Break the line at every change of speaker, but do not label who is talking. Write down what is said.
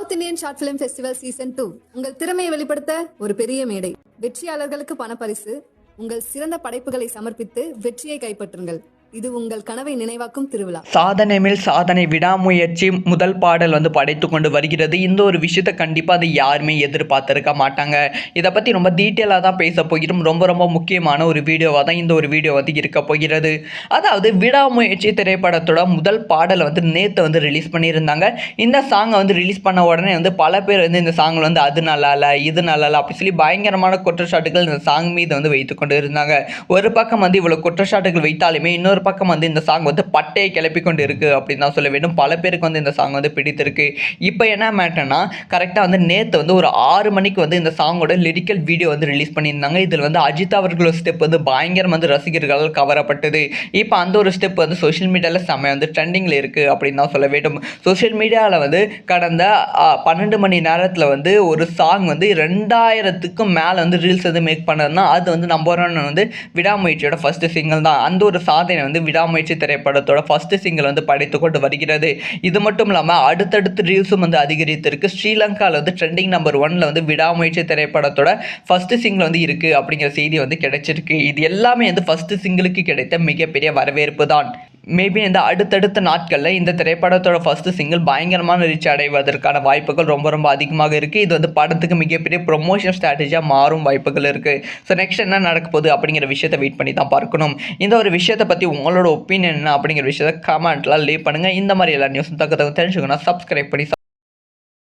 South Indian short film festival season 2 உங்கள் திறமையை வெளிப்படுத்த ஒரு பெரிய மேடை. வெற்றியாளர்களுக்கு பணப்பரிசு. உங்கள் சிறந்த படைப்புகளை சமர்ப்பித்து வெற்றியை கைப்பற்றுங்கள். இது உங்கள் கனவை நினைவாக்கும் திருவிழா.
சாதனை மேல் சாதனை, விடாமுயற்சி முதல் பாடல் படைத்து கொண்டு வருகிறது. இந்த ஒரு விஷயத்தை கண்டிப்பாக அது யாருமே எதிர்பார்த்திருக்க மாட்டாங்க. இதை பற்றி ரொம்ப டீட்டெயிலாக தான் பேச போகிறோம். ரொம்ப ரொம்ப முக்கியமான ஒரு வீடியோவாக தான் இந்த ஒரு வீடியோ இருக்க போகிறது. அதாவது விடாமுயற்சி திரைப்படத்தோட முதல் பாடலை நேற்று ரிலீஸ் பண்ணியிருந்தாங்க. இந்த சாங்கை ரிலீஸ் பண்ண உடனே பல பேர் இந்த சாங்கில் அது நல்லா இல்லை, இது நல்லா இல்லை அப்படி சொல்லி பயங்கரமான குற்றச்சாட்டுகள் இந்த சாங் மீது வைத்து கொண்டு இருந்தாங்க. ஒரு பக்கம் இவ்வளோ குற்றச்சாட்டுகள் வைத்தாலுமே இன்னொரு பக்கம் இந்த சாங் பட்டையை கிளப்பி கொண்டு இருக்கு அப்படின்னு தான் சொல்ல வேண்டும். பல பேருக்கு இந்த சாங் பிடித்திருக்கு. இப்போ என்ன மேட்டர்னா, கரெக்டாக நேற்று ஒரு 6 மணிக்கு இந்த சாங்கோட லிரிக்கல் வீடியோ ரிலீஸ் பண்ணியிருந்தாங்க. இதில் அஜித் அவர்களோட ஸ்டெப் பயங்கரம் ரசிகர்களால் கவரப்பட்டது. இப்போ அந்த ஒரு ஸ்டெப் சோஷியல் மீடியாவில் செம்ம ட்ரெண்டிங்கில் இருக்குது அப்படின்னு தான் சொல்ல வேண்டும். சோஷியல் மீடியாவில் கடந்த 12 மணி நேரத்தில் ஒரு சாங் 2000க்கும் மேலே ரீல்ஸ் மேக் பண்ணதுன்னா அது நம்பர் 1 விடாமுயற்சியோட ஃபர்ஸ்ட் சிங்கிள் தான். அந்த ஒரு சாதனை விடாமுயற்சி திரைப்படத்தோட ஃபர்ஸ்ட் சிங்கிள் படைத்து கொண்டு வருகிறது. இது மட்டும் இல்லாமல் அடுத்தடுத்து ரீல்ஸும் அதிகரித்திருக்கு. ஸ்ரீலங்காவில் ட்ரெண்டிங் நம்பர் 1ல விடாமுயற்சி திரைப்படத்தோட ஃபர்ஸ்ட் சிங்கிள் இருக்கு அப்படிங்கிற செய்தி கிடைச்சிருக்கு. இது எல்லாமே ஃபர்ஸ்ட் சிங்கிளுக்கு கிடைத்த மிகப்பெரிய வரவேற்பு தான். மேபி அடுத்தடுத்த நாட்களில் இந்த திரைப்படத்தோட ஃபர்ஸ்ட் சிங்கிள் பயங்கரமான ரீச் அடைவதற்கான வாய்ப்புகள் ரொம்ப ரொம்ப அதிகமாக இருக்குது. இது படத்துக்கு மிகப்பெரிய ப்ரொமோஷன் ஸ்ட்ராட்டஜியாக மாறும் வாய்ப்புகள் இருக்குது. ஸோ நெக்ஸ்ட் என்ன நடக்க போகுது அப்படிங்கிற விஷயத்தை வெயிட் பண்ணி தான் பார்க்கணும். இந்த ஒரு விஷயத்தை பற்றி உங்களோட ஒப்பீனியன் என்ன அப்படிங்கிற விஷயத்தை கமெண்ட்லாம் லீவ் பண்ணுங்கள். இந்த மாதிரி எல்லா நியூஸும் தக்க தெரிஞ்சுக்கணும். சப்ஸ்கிரைப் பண்ணி